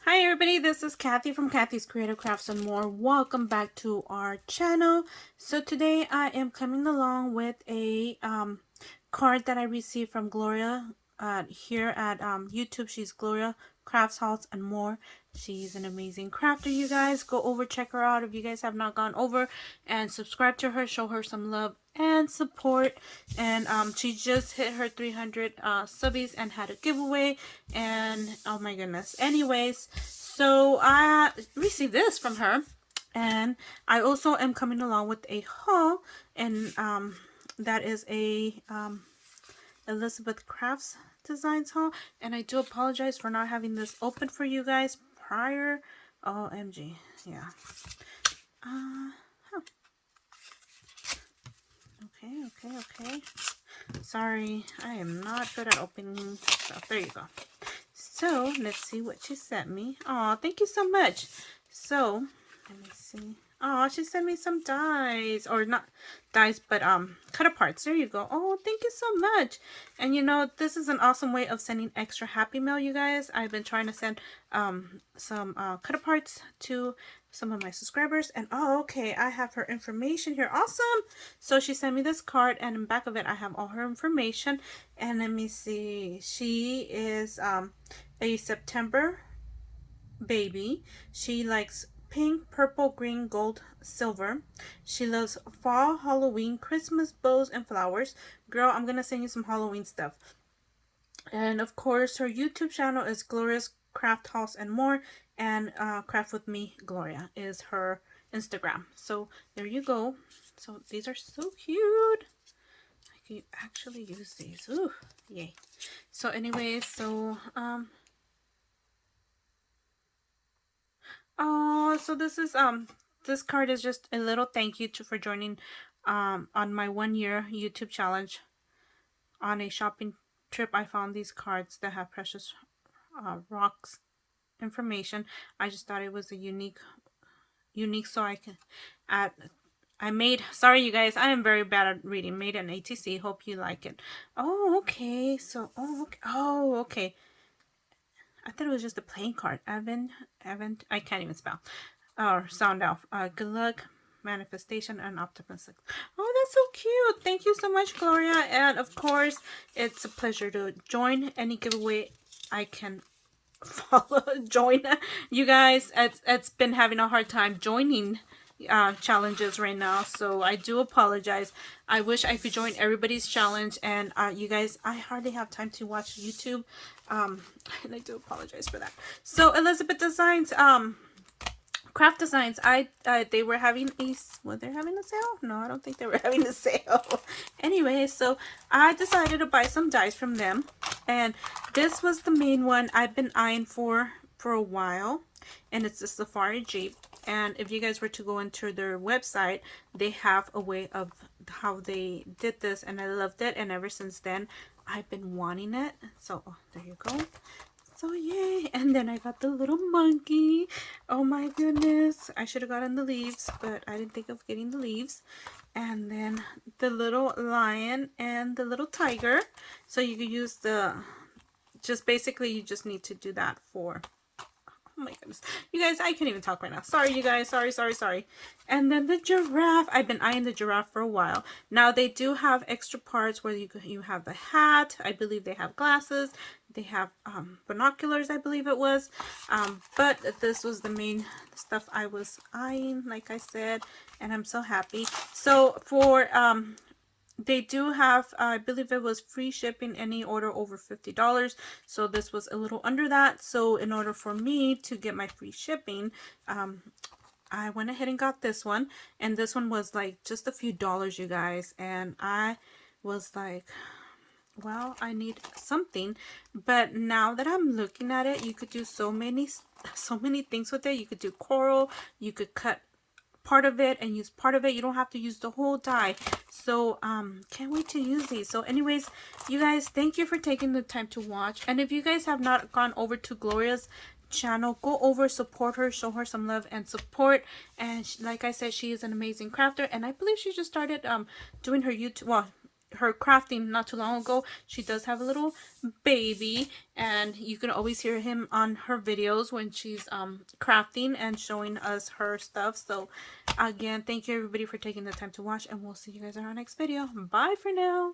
Hi everybody, this is Kathy from Kathy's Creative Crafts and More. Welcome back to our channel. So today I am coming along with a card that I received from Gloria here at YouTube. She's Gloria Crafts Halls and More. She's an amazing crafter, you guys. Go over, check her out if you guys have not gone over, and subscribe to her, show her some love and support. And she just hit her 300 subbies and had a giveaway, and oh my goodness. Anyways, so I received this from her, and I also am coming along with a haul, and that is a Elizabeth Crafts Designs haul. And I do apologize for not having this open for you guys prior. OMG, yeah. Huh. Okay. Sorry, I am not good at opening stuff. There you go. So let's see what she sent me. Oh, thank you so much. So let me see. Oh, she sent me some dies, or not dies, but cut aparts. There you go. Oh, thank you so much. And you know, this is an awesome way of sending extra happy mail, you guys. I've been trying to send some cut aparts to some of my subscribers, and oh, okay, I have her information here. Awesome. So she sent me this card, and in the back of it I have all her information. And let me see, she is a September baby. She likes pink, purple, green, gold, silver. She loves fall, Halloween, Christmas, bows, and flowers. Girl, I'm gonna send you some Halloween stuff. And of course, her YouTube channel is Gloria's Craft House and More, and Craft with Me Gloria is her Instagram. So there you go. So these are so cute. I can actually use these. Ooh, yay. So anyway, so oh, so this card is just a little thank you for joining on my 1-year YouTube challenge. On a shopping trip, I found these cards that have precious rocks information. I just thought it was a unique, so I can add. I made, sorry you guys, I am very bad at reading. Made an ATC. Hope you like it. Oh, okay. So, oh, okay. I thought it was just a plain card. I can't even spell or sound out. Good luck, manifestation, and optimistic. Oh, that's so cute. Thank you so much, Gloria. And of course, it's a pleasure to join any giveaway I can join. You guys, it's been having a hard time joining challenges right now, so I do apologize. I wish I could join everybody's challenge, and you guys, I hardly have time to watch YouTube, and I do apologize for that. So Elizabeth Designs, Craft Designs, they were having they're having a sale? No, I don't think they were having a sale. Anyway, so I decided to buy some dies from them, and this was the main one I've been eyeing for a while, and it's the Safari Jeep. And if you guys were to go into their website, they have a way of how they did this, and I loved it, and ever since then I've been wanting it. So there you go. So yay. And then I got the little monkey. Oh my goodness, I should have gotten the leaves, but I didn't think of getting the leaves. And then the little lion and the little tiger. So you could use just basically you just need to do that for, oh my goodness, you guys, I can't even talk right now. Sorry, you guys. Sorry. And then the giraffe. I've been eyeing the giraffe for a while. Now they do have extra parts where you have the hat. I believe they have glasses. They have binoculars, I believe it was. But this was the main stuff I was eyeing, like I said, and I'm so happy. So for they do have, I believe it was free shipping any order over $50. So this was a little under that. So in order for me to get my free shipping, I went ahead and got this one. And this one was like just a few dollars, you guys. And I was like, well, I need something. But now that I'm looking at it, you could do so many things with it. You could do coral. You could cut part of it and use part of it. You don't have to use the whole die. So can't wait to use these. So anyways, you guys, thank you for taking the time to watch. And if you guys have not gone over to Gloria's channel, go over, support her, show her some love and support. And like I said, she is an amazing crafter, and I believe she just started doing her YouTube, well, her crafting not too long ago. She does have a little baby, and you can always hear him on her videos when she's crafting and showing us her stuff. So again, thank you everybody for taking the time to watch, and we'll see you guys in our next video. Bye for now.